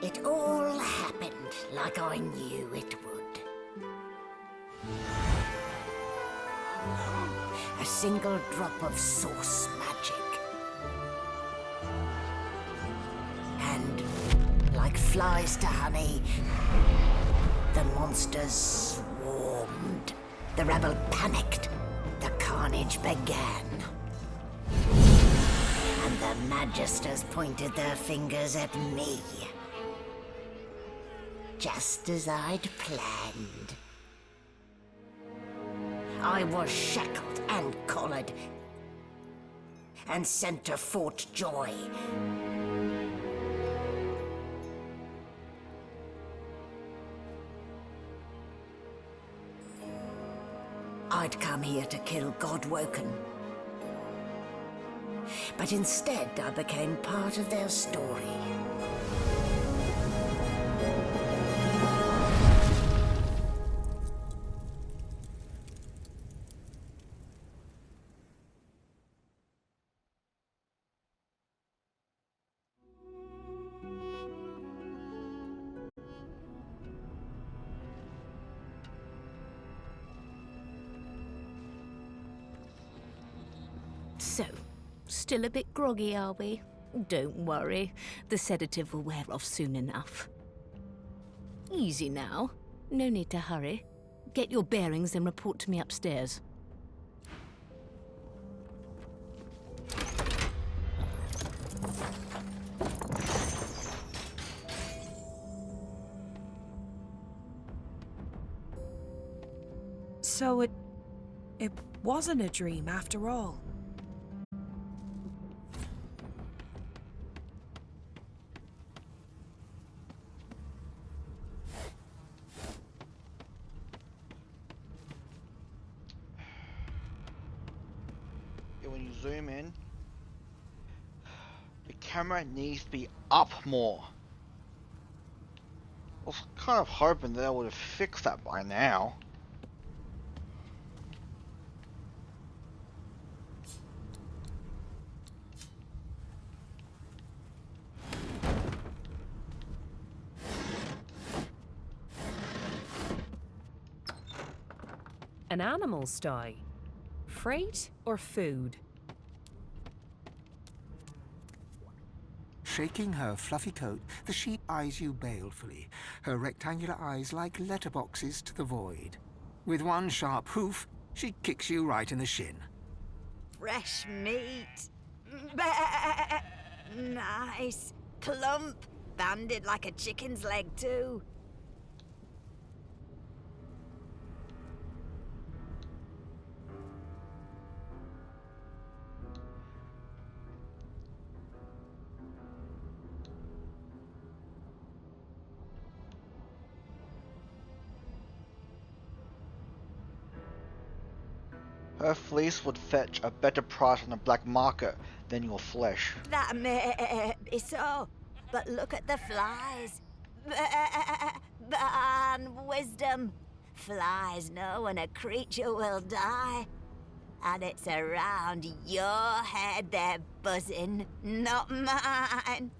It all happened like I knew it would. A single drop of source magic. And, like flies to honey, the monsters swarmed. The rebel panicked. The carnage began. And the Magisters pointed their fingers at me. Just as I'd planned. I was shackled and collared, and sent to Fort Joy. I'd come here to kill Godwoken. But instead I became part of their story. So, still a bit groggy, are we? Don't worry, the sedative will wear off soon enough. Easy now, no need to hurry. Get your bearings and report to me upstairs. So it wasn't a dream after all. When you zoom in, the camera needs to be up more. I was kind of hoping they would have fixed that by now. An animal sty? Freight or food? Shaking her fluffy coat, the sheep eyes you balefully, her rectangular eyes like letterboxes to the void. With one sharp hoof, she kicks you right in the shin. Fresh meat. Bah! Nice. Plump. Banded like a chicken's leg too. Her fleece would fetch a better price on the black market than your flesh. That may be so, but look at the flies. Ban wisdom. Flies know when a creature will die. And it's around your head they're buzzing, not mine.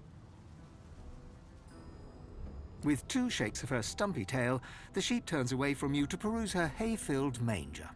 With two shakes of her stumpy tail, the sheep turns away from you to peruse her hay-filled manger.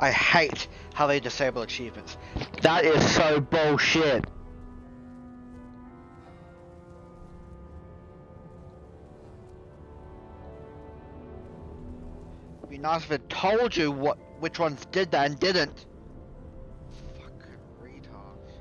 I hate how they disable achievements. That is so bullshit. It'd be nice if it told you which ones did that and didn't. Fucking retards.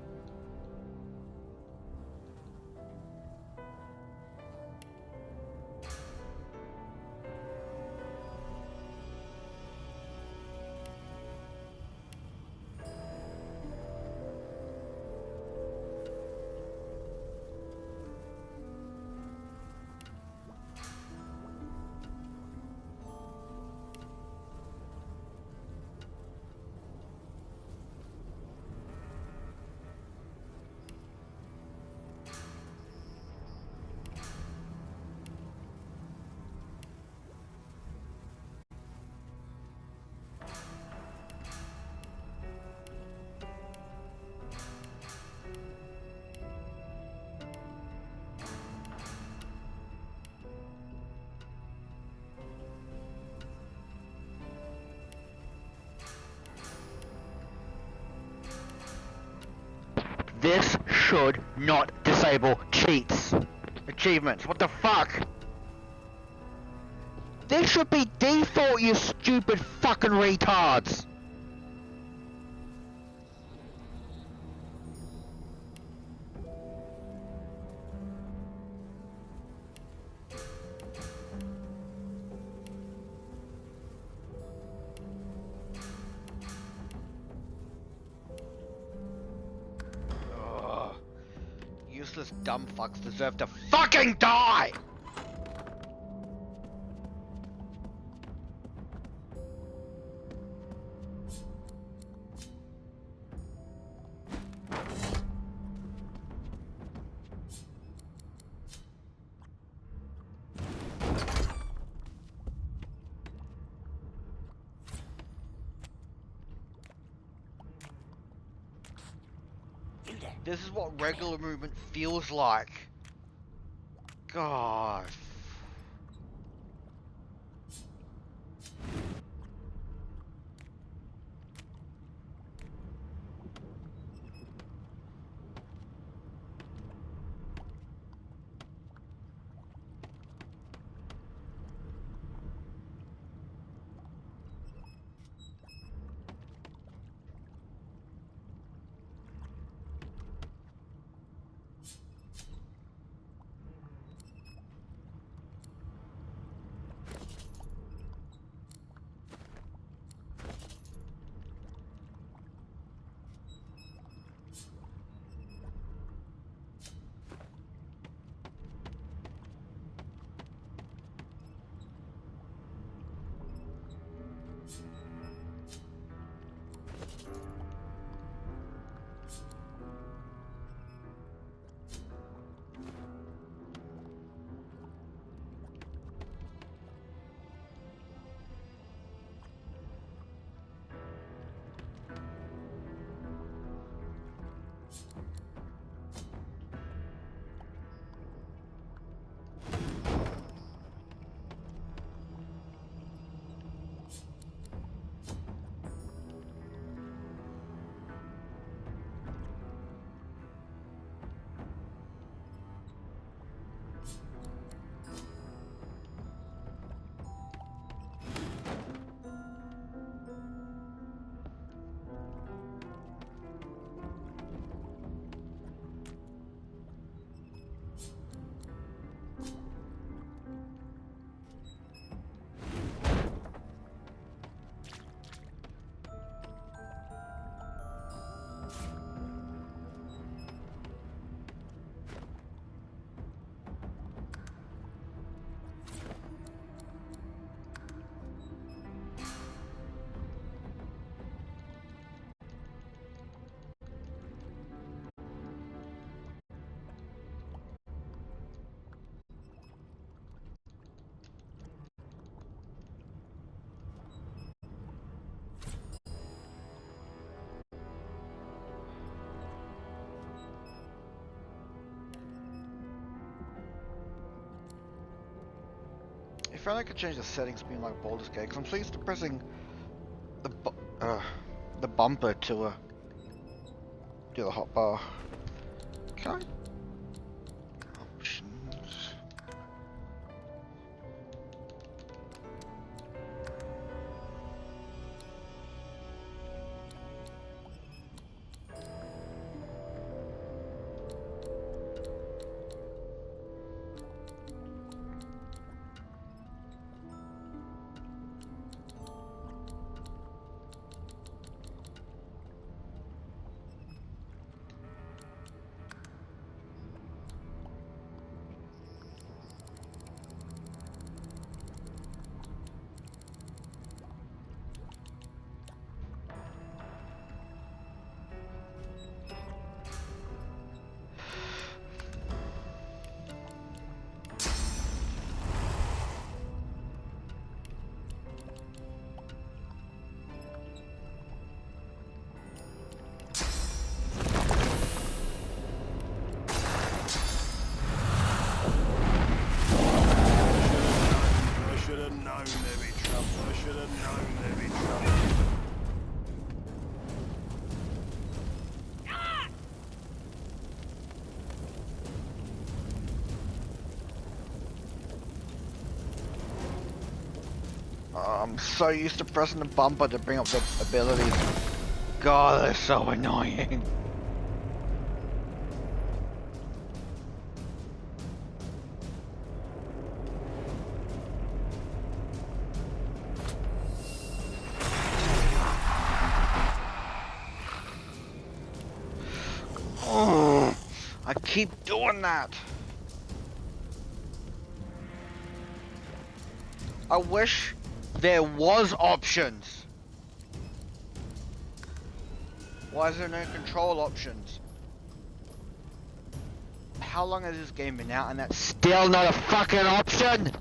This should not disable cheats. Achievements, what the fuck? This should be default, you stupid fucking retards! Ugh. Useless dumb fucks deserve to fucking die! This is what regular movement feels like. God. If only I could change the settings being like Baldur's Gate, because I'm so used to pressing the bumper to do the hotbar. Can I? Options. I'm so used to pressing the bumper to bring up the abilities. God, they're so annoying. Oh, I keep doing that. I wish there was options. Why is there no control options? How long has this game been out and that's still not a fucking option?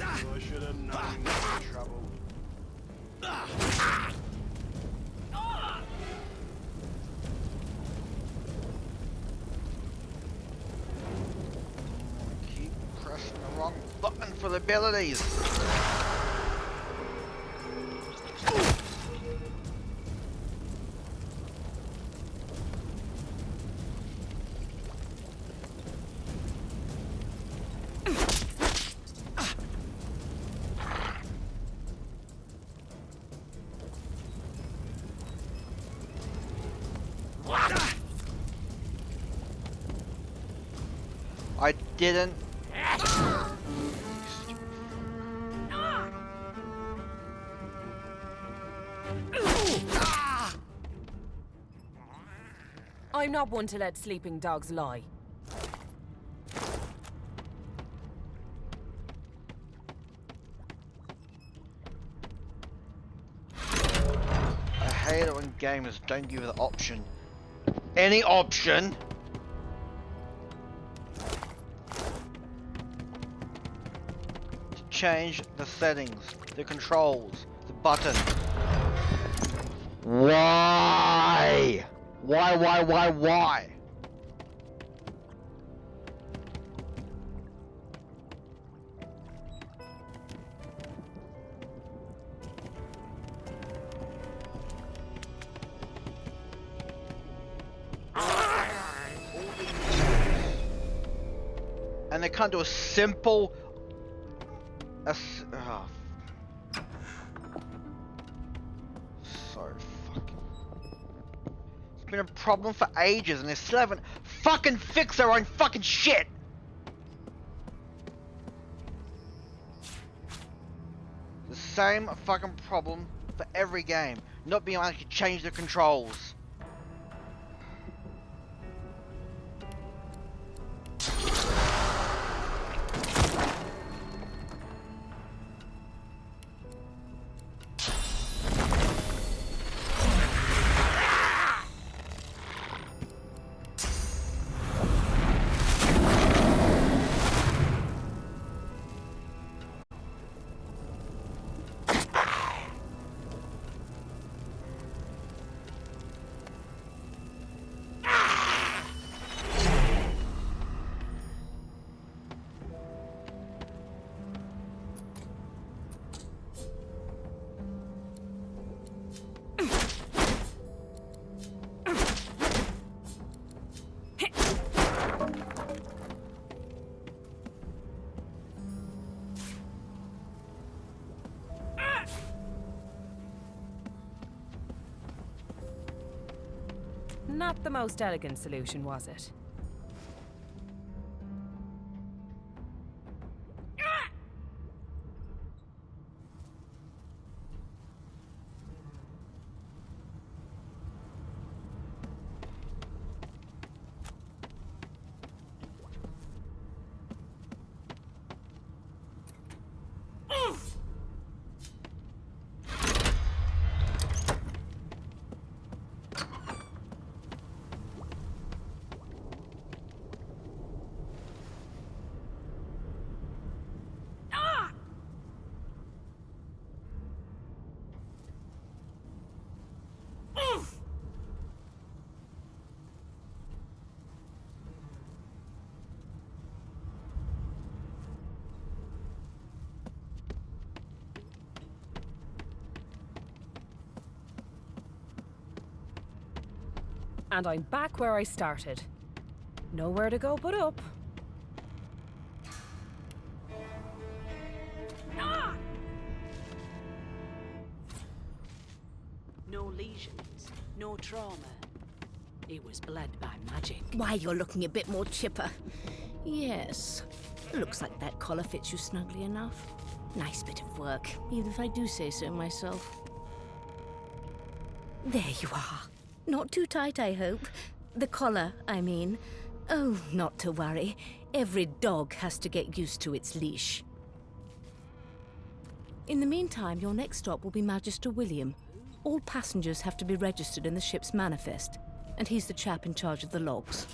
I should have known you were in trouble. Keep pressing the wrong button for the abilities. I didn't. I'm not one to let sleeping dogs lie. I hate it when gamers don't give you the option. Any option. To change the settings, the controls, the button. Why? Why? And they can't do a simple... So fucking... It's been a problem for ages and they still haven't fucking fixed their own fucking shit! The same fucking problem for every game. Not being able to change the controls. Not the most elegant solution, was it? And I'm back where I started. Nowhere to go but up. No lesions, no trauma. He was bled by magic. Why, you're looking a bit more chipper. Yes. Looks like that collar fits you snugly enough. Nice bit of work, even if I do say so myself. There you are. Not too tight, I hope. The collar, I mean. Oh, not to worry. Every dog has to get used to its leash. In the meantime, your next stop will be Magister William. All passengers have to be registered in the ship's manifest, and he's the chap in charge of the logs.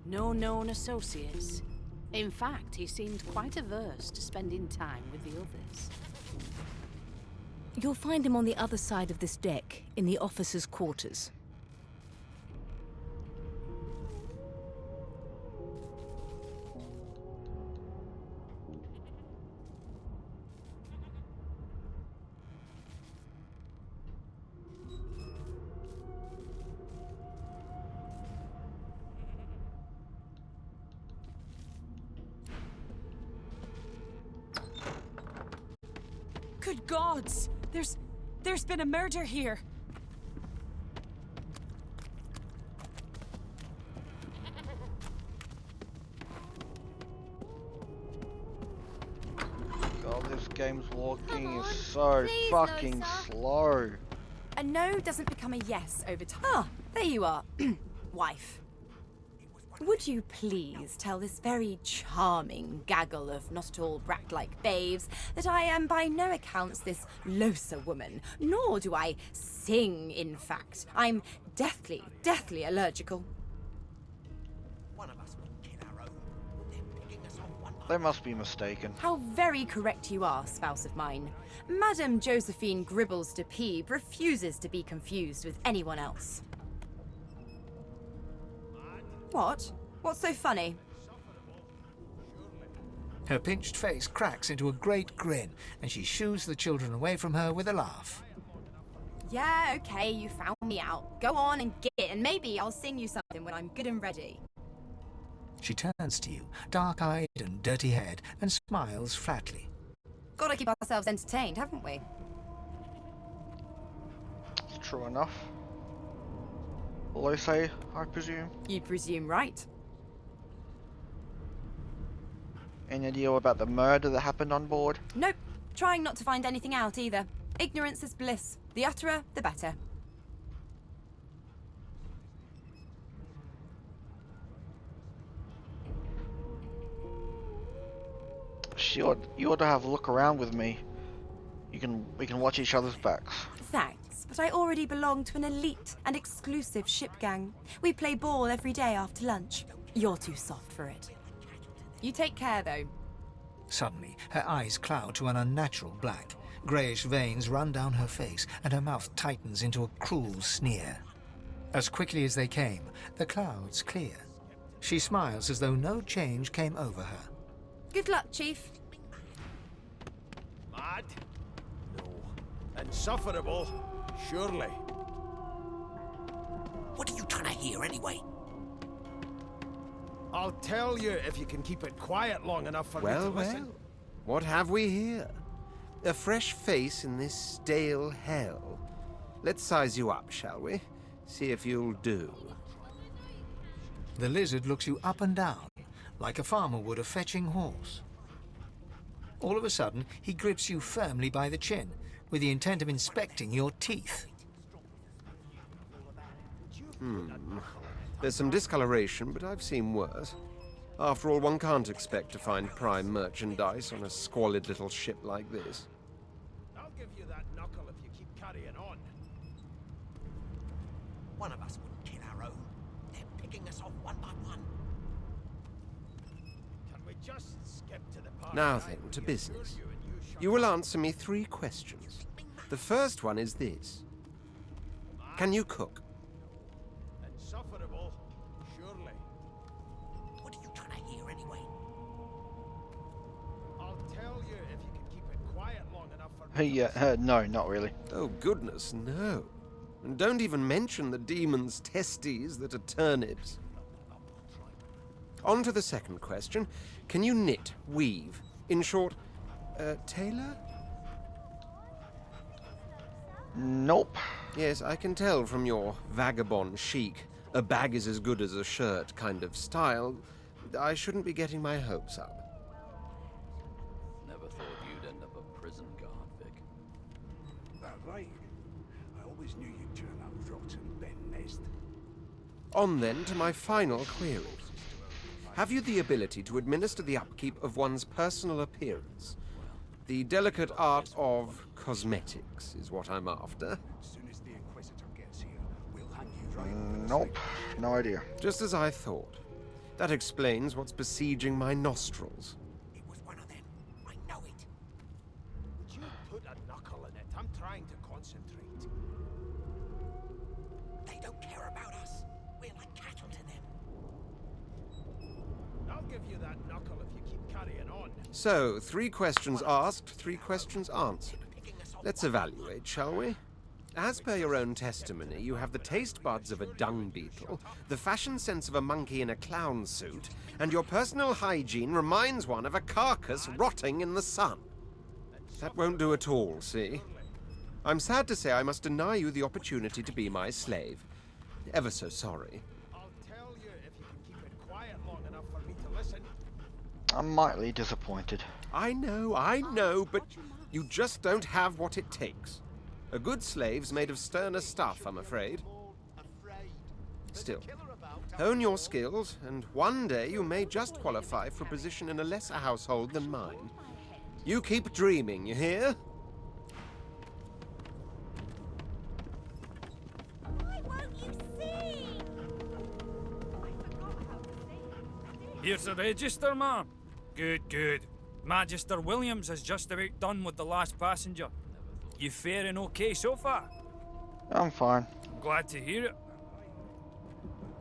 No known associates. In fact, he seemed quite averse to spending time with the others. You'll find him on the other side of this deck, in the officers' quarters. Good gods! There's been a murder here. God, this game's walking is so fucking slow. A no doesn't become a yes over time. Ah, there you are, wife. Would you please tell this very charming gaggle of not-at-all brat-like babes that I am by no accounts this Losa woman, nor do I sing, in fact. I'm deathly allergical. They must be mistaken. How very correct you are, spouse of mine. Madame Josephine Gribbles de Peeb refuses to be confused with anyone else. What? What's so funny? Her pinched face cracks into a great grin, and she shoos the children away from her with a laugh. Yeah, okay, you found me out. Go on and get it, and maybe I'll sing you something when I'm good and ready. She turns to you, dark-eyed and dirty-haired, and smiles flatly. Gotta keep ourselves entertained, haven't we? It's true enough. All I say, I presume. You presume right. Any idea about the murder that happened on board? Nope. Trying not to find anything out either. Ignorance is bliss. The utterer, the better. You ought to have a look around with me. We can watch each other's backs. Thanks, but I already belong to an elite and exclusive ship gang. We play ball every day after lunch. You're too soft for it. You take care, though. Suddenly, her eyes cloud to an unnatural black. Greyish veins run down her face, and her mouth tightens into a cruel sneer. As quickly as they came, the clouds clear. She smiles as though no change came over her. Good luck, Chief. Mad? No. Insufferable? Surely. What are you trying to hear anyway? I'll tell you if you can keep it quiet long enough for me to listen. Well, what have we here? A fresh face in this stale hell. Let's size you up, shall we? See if you'll do. The lizard looks you up and down, like a farmer would a fetching horse. All of a sudden, he grips you firmly by the chin, with the intent of inspecting your teeth. There's some discoloration, but I've seen worse. After all, one can't expect to find prime merchandise on a squalid little ship like this. I'll give you that knuckle if you keep carrying on. One of us wouldn't kill our own. They're picking us off one by one. Can we just skip to the part? Now then, to business. You will answer me 3 questions. The first one is this. Can you cook? Insufferable, surely. What are you trying to hear anyway? I'll tell you if you can keep it quiet long enough for me. Hey, no, not really. Oh, goodness, no. And don't even mention the demon's testes that are turnips. On to the second question. Can you knit, weave? In short, tailor? Nope. Yes, I can tell from your vagabond chic, a bag is as good as a shirt kind of style. I shouldn't be getting my hopes up. Never thought you'd end up a prison guard, Vic. That right. I always knew you'd turn out rotten, Ben Nest. On then to my final query. Have you the ability to administer the upkeep of one's personal appearance? The delicate art of cosmetics is what I'm after. As soon as the Inquisitor gets here, we'll hang you right. Nope. No idea. Just as I thought. That explains what's besieging my nostrils. It was one of them. I know it. Would you put a knuckle in it? I'm trying to concentrate. They don't care about us. We're like cattle to them. I'll give you that knuckle if you keep carrying on. So, 3 questions asked, 3 questions answered. Let's evaluate, shall we? As per your own testimony, you have the taste buds of a dung beetle, the fashion sense of a monkey in a clown suit, and your personal hygiene reminds one of a carcass rotting in the sun. That won't do at all, see? I'm sad to say I must deny you the opportunity to be my slave. Ever so sorry. I'll tell you if you can keep it quiet long enough for me to listen. I'm mightily disappointed. I know, but you just don't have what it takes. A good slave's made of sterner stuff, I'm afraid. Still, hone your skills, and one day you may just qualify for a position in a lesser household than mine. You keep dreaming, you hear? Why won't you see? Here's the register, ma'am. Good, good. Magister Williams is just about done with the last passenger. You faring okay so far? I'm fine. I'm glad to hear it.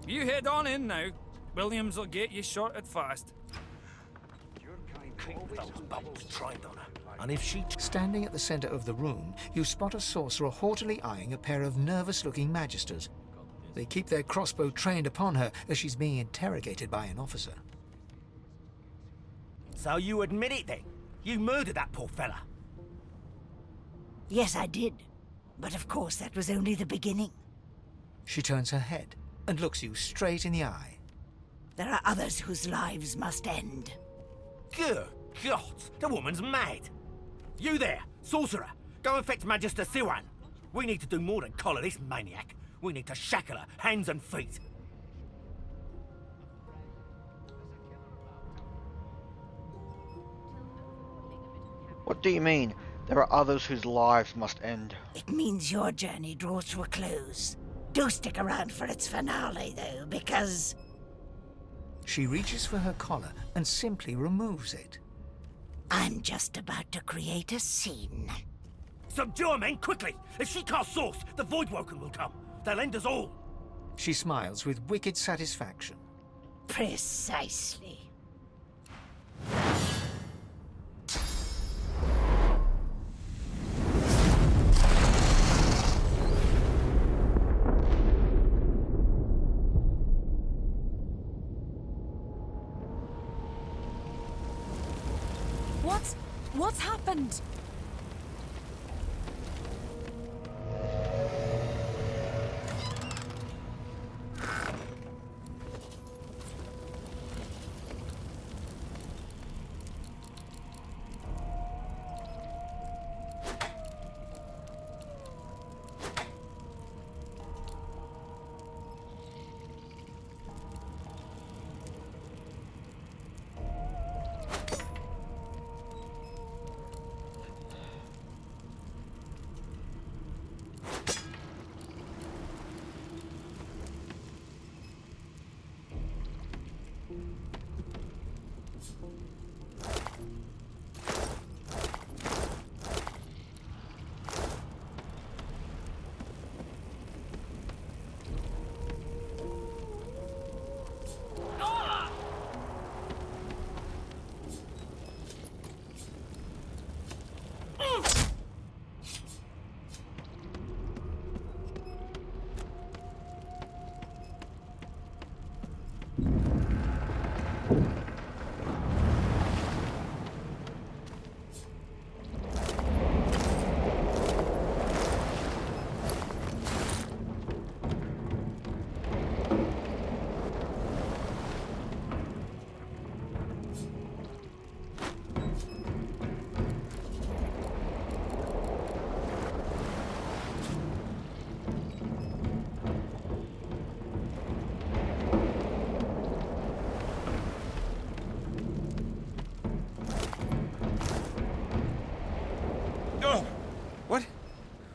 You head on in now. Williams will get you sorted fast. And if she... Standing at the center of the room, you spot a sorcerer haughtily eyeing a pair of nervous-looking magisters. They keep their crossbow trained upon her as she's being interrogated by an officer. So you admit it then? You murdered that poor fella? Yes, I did. But of course, that was only the beginning. She turns her head and looks you straight in the eye. There are others whose lives must end. Good God, the woman's mad. You there, sorcerer, go and fetch Magister Siwan. We need to do more than collar this maniac. We need to shackle her, hands and feet. What do you mean? There are others whose lives must end. It means your journey draws to a close. Do stick around for its finale, though, because... She reaches for her collar and simply removes it. I'm just about to create a scene. Subdue her, men, quickly! If she casts source, the Voidwoken will come. They'll end us all. She smiles with wicked satisfaction. Precisely. What's happened?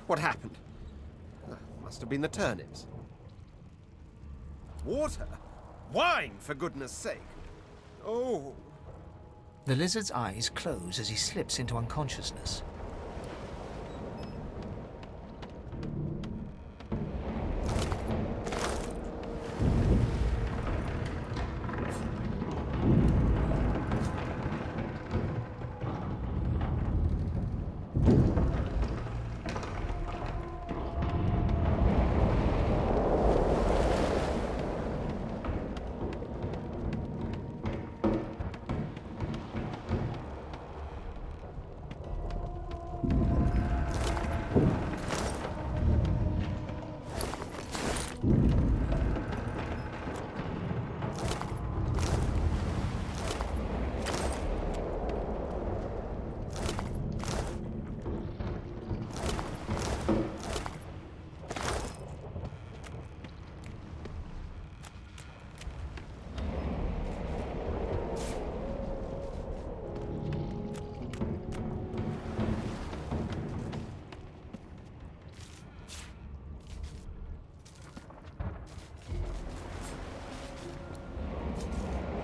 What happened? Must have been the turnips. Water? Wine, for goodness sake! Oh! The lizard's eyes close as he slips into unconsciousness.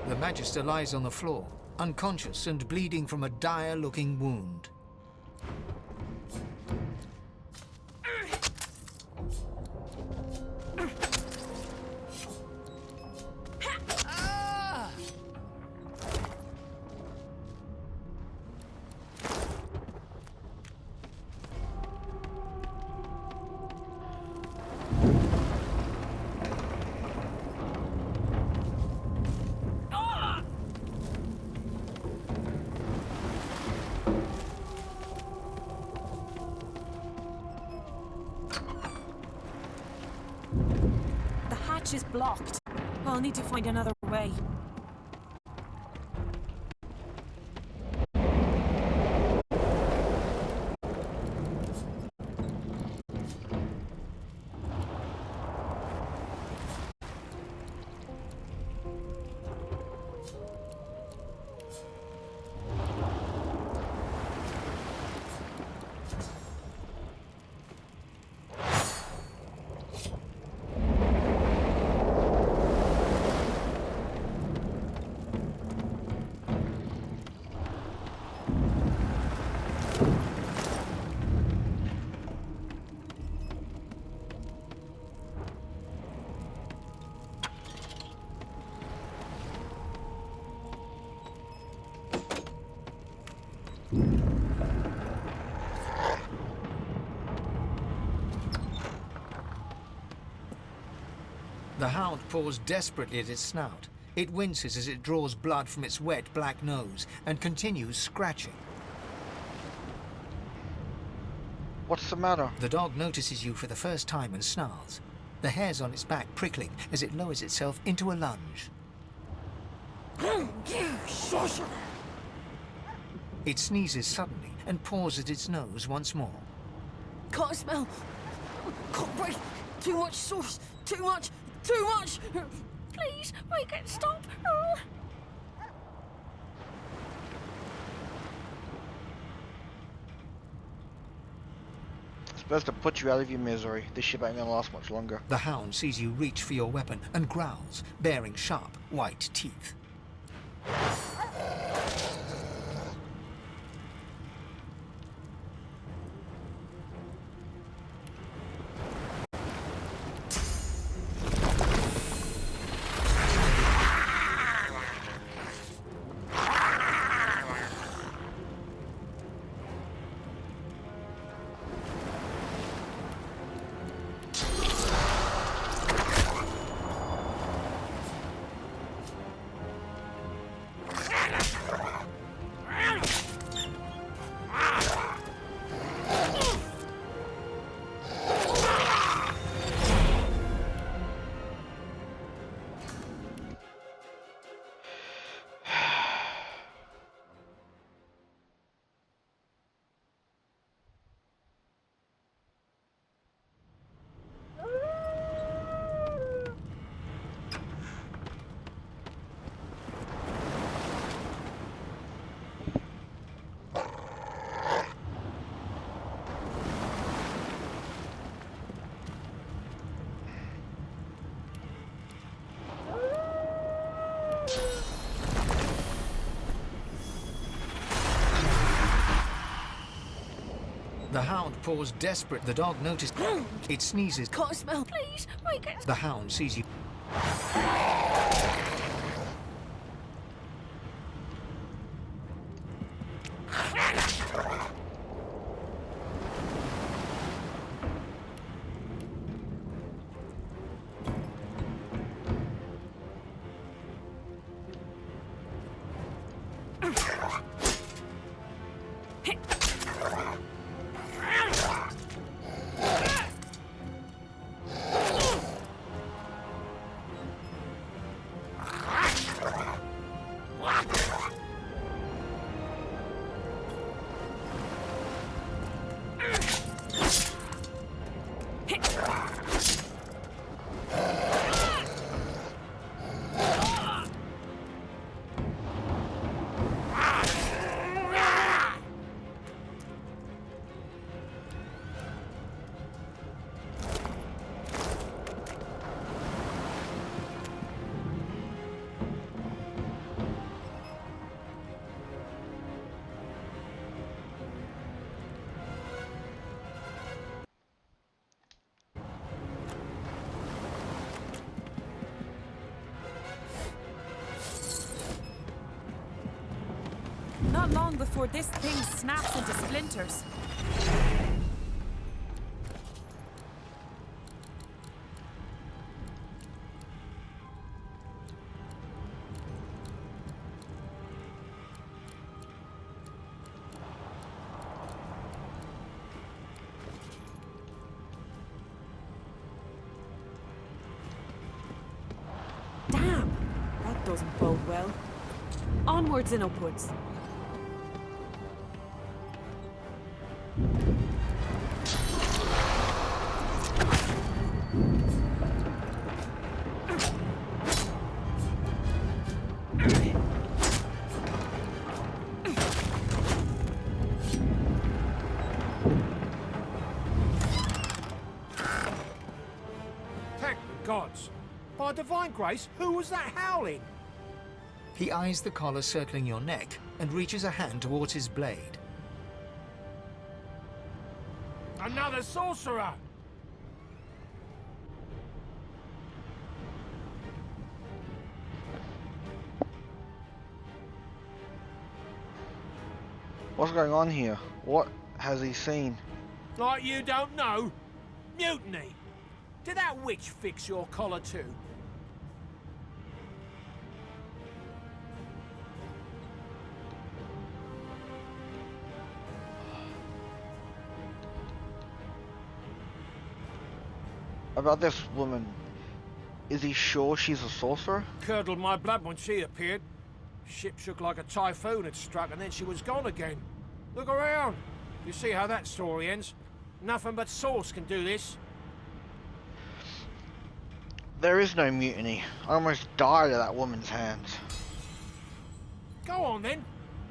The Magister lies on the floor, unconscious and bleeding from a dire-looking wound. The hatch is blocked. I'll need to find another way. The hound paws desperately at its snout. It winces as it draws blood from its wet black nose and continues scratching. What's the matter? The dog notices you for the first time and snarls, the hairs on its back prickling as it lowers itself into a lunge. It sneezes suddenly and paws at its nose once more. Can't smell. Can't breathe. Too much sauce. Too much. Too much. Please, make it stop. It's supposed to put you out of your misery. This ship ain't gonna last much longer. The hound sees you reach for your weapon and growls, baring sharp, white teeth. The hound paws desperate. The dog notices. It sneezes. Can't smell, please. Make it. The hound sees you. Not long before this thing snaps into splinters. Damn! That doesn't bode well. Onwards and upwards. Thank the gods. By divine grace, who was that howling? He eyes the collar circling your neck and reaches a hand towards his blade. Another sorcerer! What's going on here? What has he seen? Like you don't know? Mutiny! Did that witch fix your collar too? About this woman, is he sure she's a sorcerer? Curdled my blood when she appeared. Ship shook like a typhoon had struck and then she was gone again. Look around. You see how that story ends? Nothing but sauce can do this. There is no mutiny. I almost died at that woman's hands. Go on then.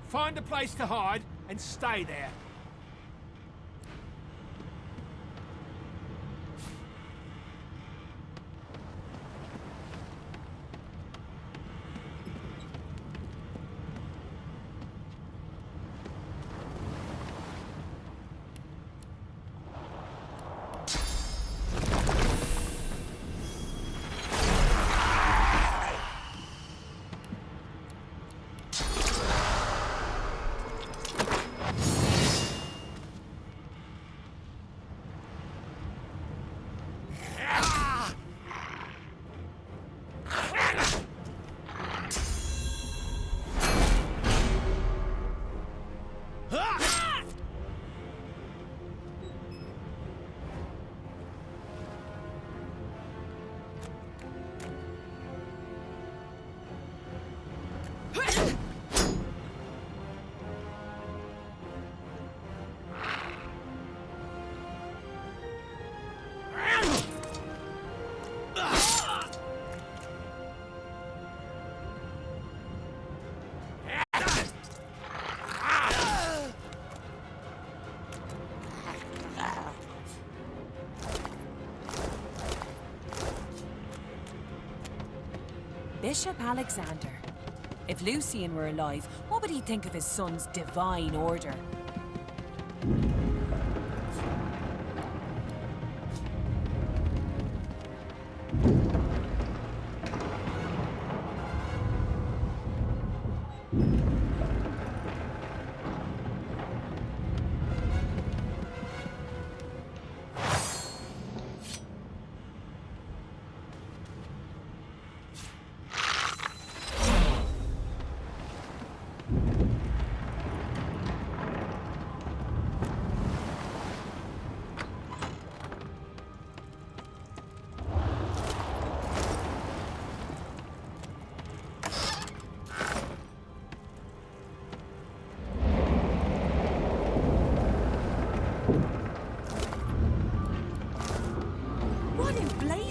Find a place to hide and stay there. Bishop Alexander. If Lucian were alive, what would he think of his son's divine order?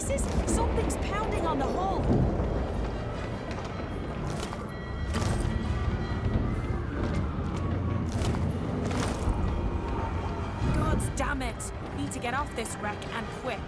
pieces? Something's pounding on the hull. God damn it! Need to get off this wreck and quick.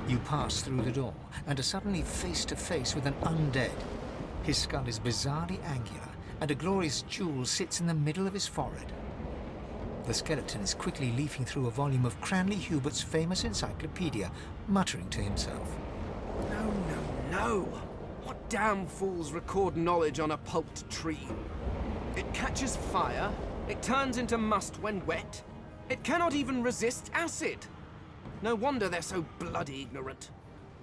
You pass through the door and are suddenly face to face with an undead. His skull is bizarrely angular, and a glorious jewel sits in the middle of his forehead. The skeleton is quickly leafing through a volume of Cranley Hubert's famous encyclopedia, muttering to himself. No. What damn fools record knowledge on a pulped tree? It catches fire, it turns into must when wet, it cannot even resist acid. No wonder they're so bloody ignorant.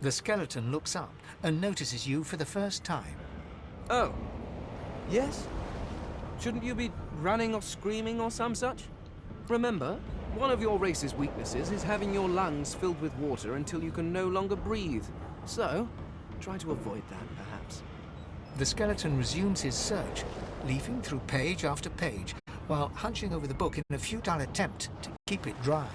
The skeleton looks up and notices you for the first time. Oh. Yes? Shouldn't you be running or screaming or some such? Remember, one of your race's weaknesses is having your lungs filled with water until you can no longer breathe. So, try to avoid that, perhaps. The skeleton resumes his search, leafing through page after page, while hunching over the book in a futile attempt to keep it dry.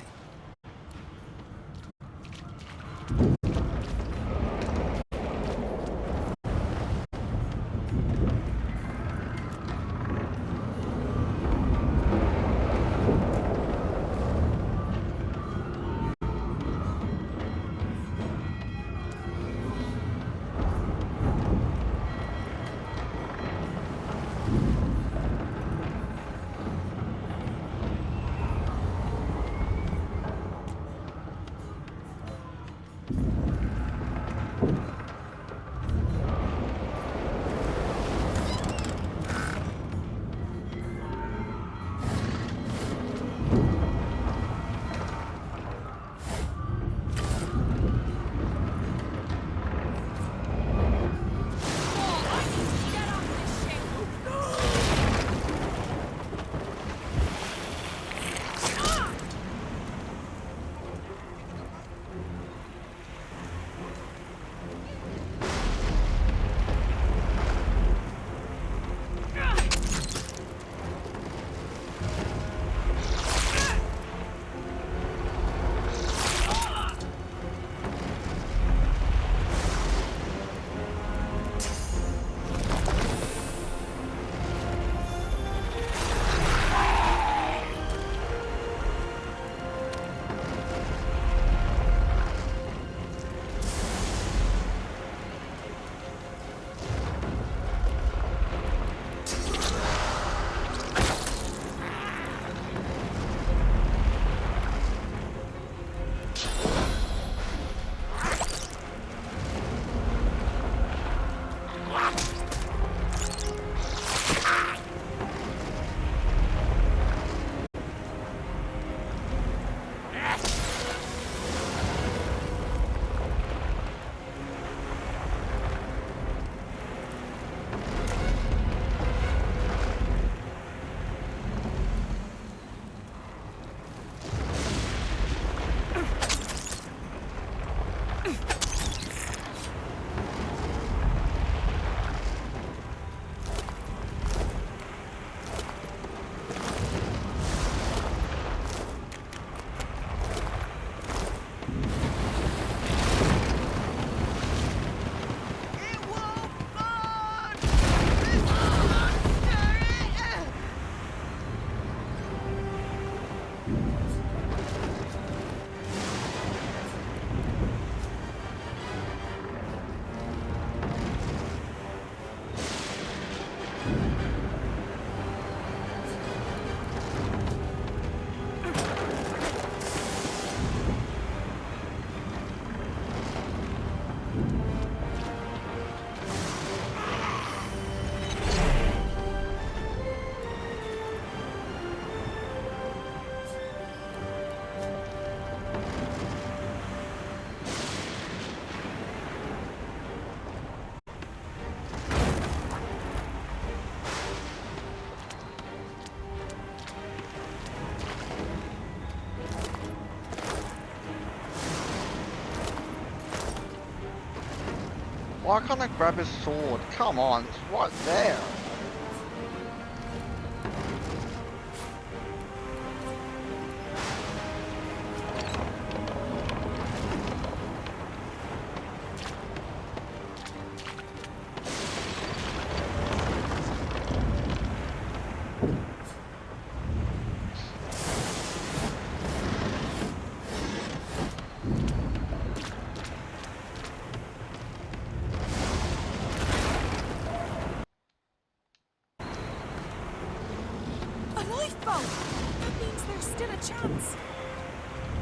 Why can't I grab his sword? Come on, it's right there.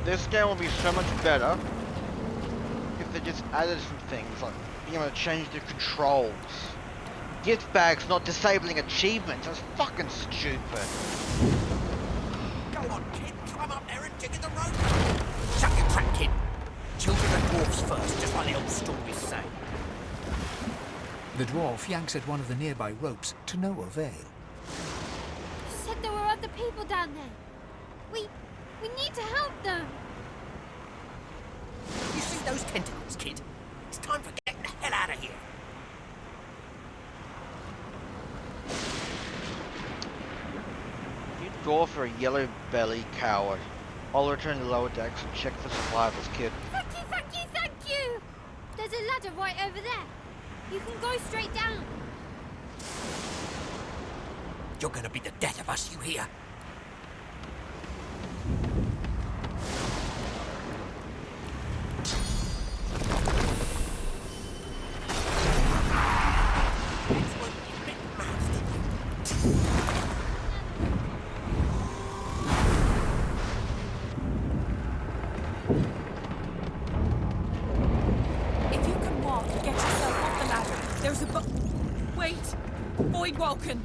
This game will be so much better if they just added some things, like being able to change the controls. Gift bags not disabling achievements, that's fucking stupid. Go on, kid, climb up there and dig in the rope. Shut your trap, kid. Children and dwarfs first, just like the old stories say. The dwarf yanks at one of the nearby ropes to no avail. You said there were other people down there. We need to help them. You see those tentacles, kid? It's time for getting the hell out of here. You dwarf are a yellow belly coward. I'll return to the lower decks and check for survivors, kid. Thank you, thank you, thank you! There's a ladder right over there. You can go straight down. You're gonna be the death of us, you hear? If you can walk, get yourself off the ladder. There's a Wait! Void Vulcan!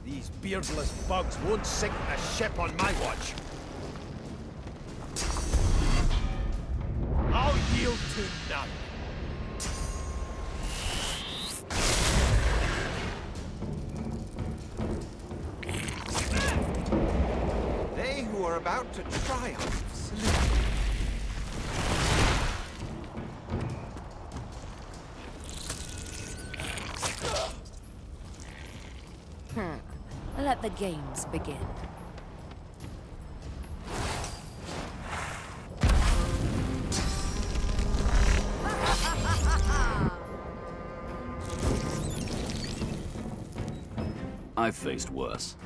These beardless bugs won't sink a ship on my watch. I'll yield to none. They who are about to triumph salute. Let the games begin. I've faced worse.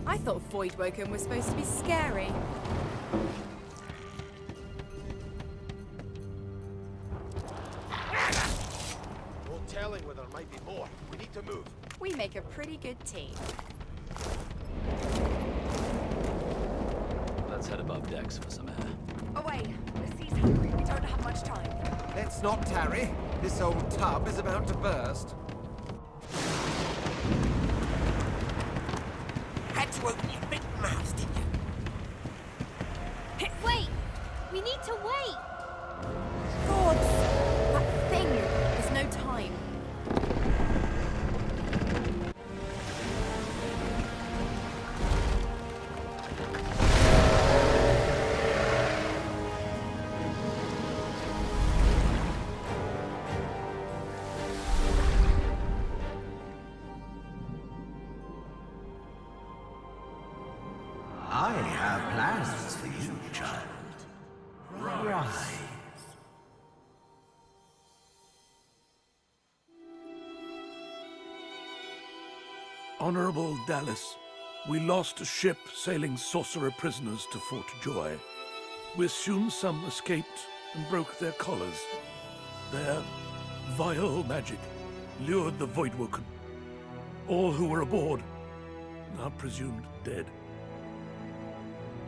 I thought Void Woken was supposed to be scary. No telling whether there might be more. We need to move. We make a pretty good team. Let's head above decks for some air. Away! The sea's hungry. We don't have much time. Let's not tarry. This old tub is about to burst. Had to open your big mouth, didn't you? Wait! We need to wait! Gods! That thing! There's no time. I have plans for you, child. Rise. Honorable Dallas, we lost a ship sailing sorcerer prisoners to Fort Joy. We assume some escaped and broke their collars. Their vile magic lured the Voidwoken. All who were aboard now presumed dead.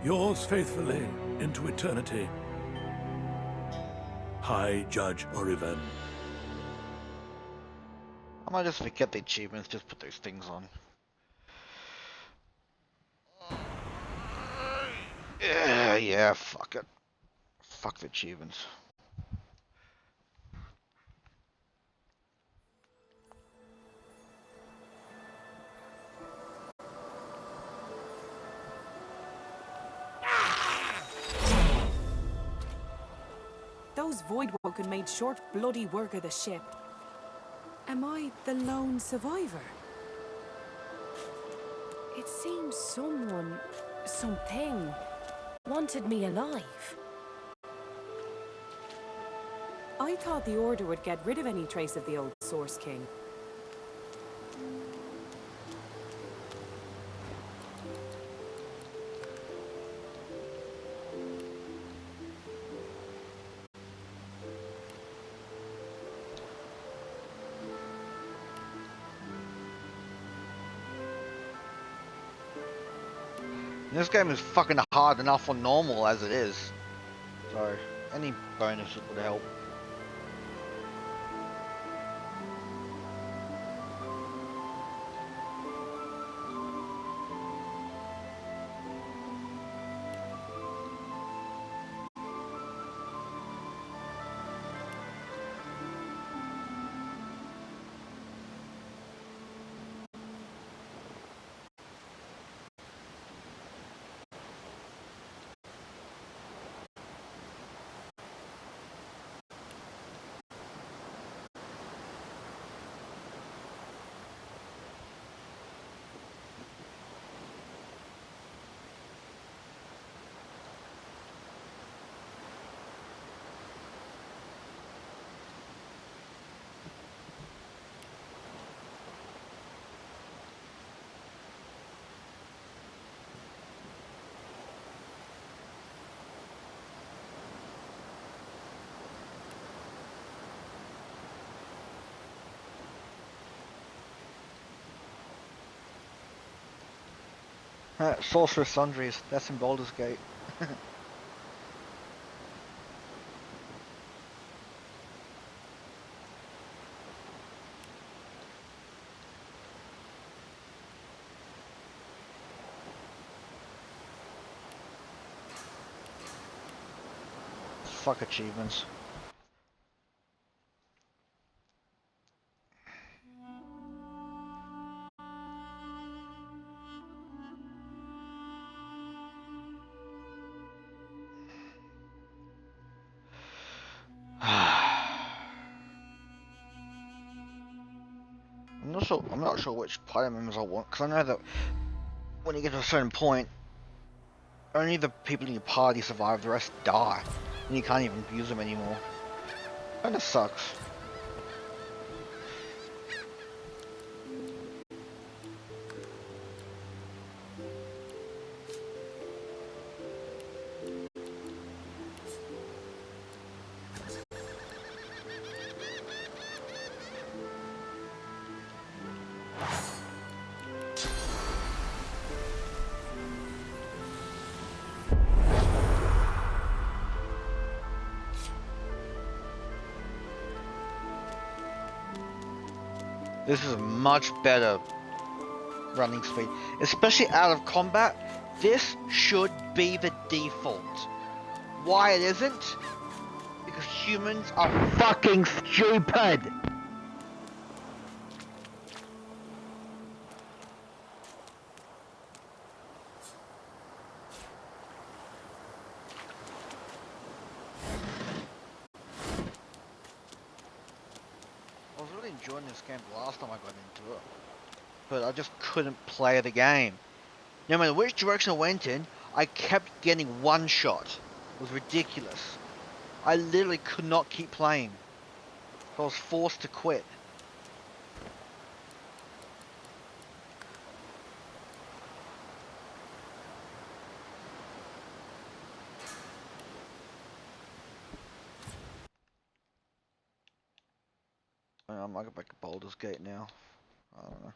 Yours faithfully into eternity, High Judge Oriven. I might just forget the achievements, just put those things on. Yeah, fuck it. Fuck the achievements. Those Voidwoken made short, bloody work of the ship. Am I the lone survivor? It seems someone, something, wanted me alive. I thought the Order would get rid of any trace of the old Source King. This game is fucking hard enough on normal as it is. So, any bonuses would help. Sorcerer's Sundries, that's in Baldur's Gate. Fuck achievements. I'm not sure which party members I want, because I know that when you get to a certain point, only the people in your party survive, the rest die, and you can't even use them anymore. Kinda sucks. This is much better running speed, especially out of combat. This should be the default. Why it isn't? Because humans are fucking stupid. I was really enjoying this game the last time I got into it, but I just couldn't play the game. No matter which direction I went in, I kept getting one shot. It was ridiculous. I literally could not keep playing. I was forced to quit. I might go back to Baldur's Gate now. I don't know.